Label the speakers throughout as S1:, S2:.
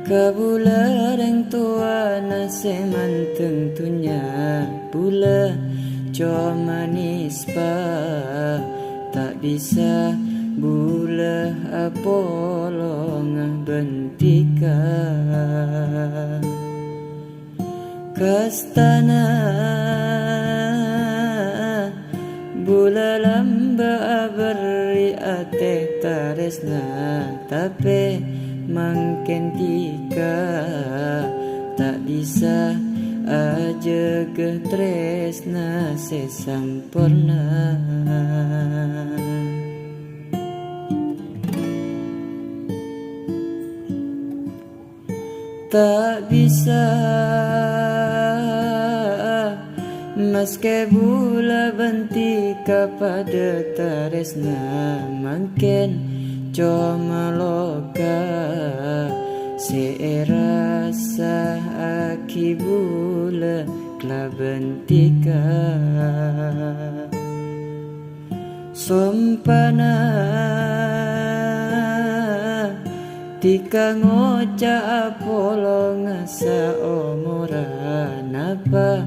S1: Kabula reng tua nase manteng tunya bula co manis pa tak bisa bula apolong bentika kastana bula lamba beri ate taresna tapi mangken tika tak bisa aja ke tresna sesampurna tak bisa meski bula benti kepada taresna mangken cuma loka seerasa aki bula klabentika sompana tika ngoca apolo ngasa omora napa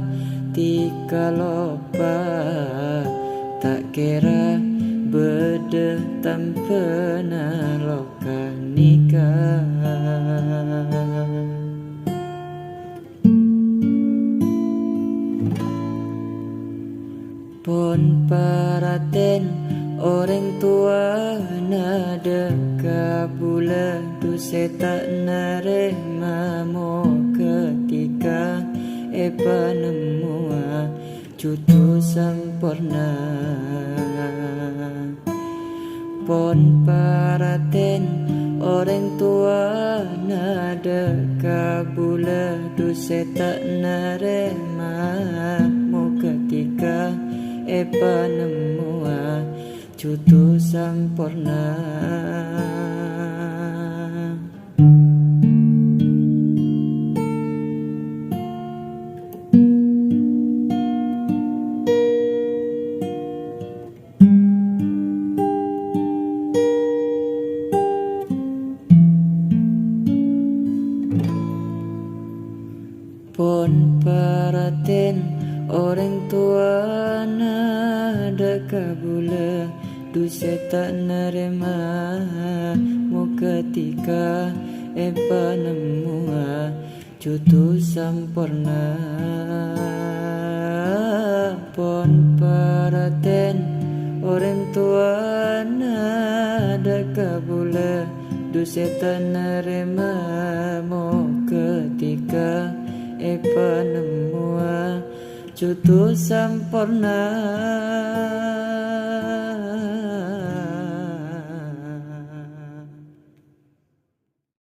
S1: tika lopa tak kira beda tampena loka nikah pon paraten orang tua nada kabula tu tak narema mo ketika epanemua cutu sampurna pon paraten orang tua nada kabula tu tak narema mo ketika epanemua cutu sampurna pon paraten orang tua nada kabula dusa tak nerima mu ketika epanemua cutu sampurna pon paraten orang tua nada kabula dusa tak nerima mu ketika epanemua cutu sampurna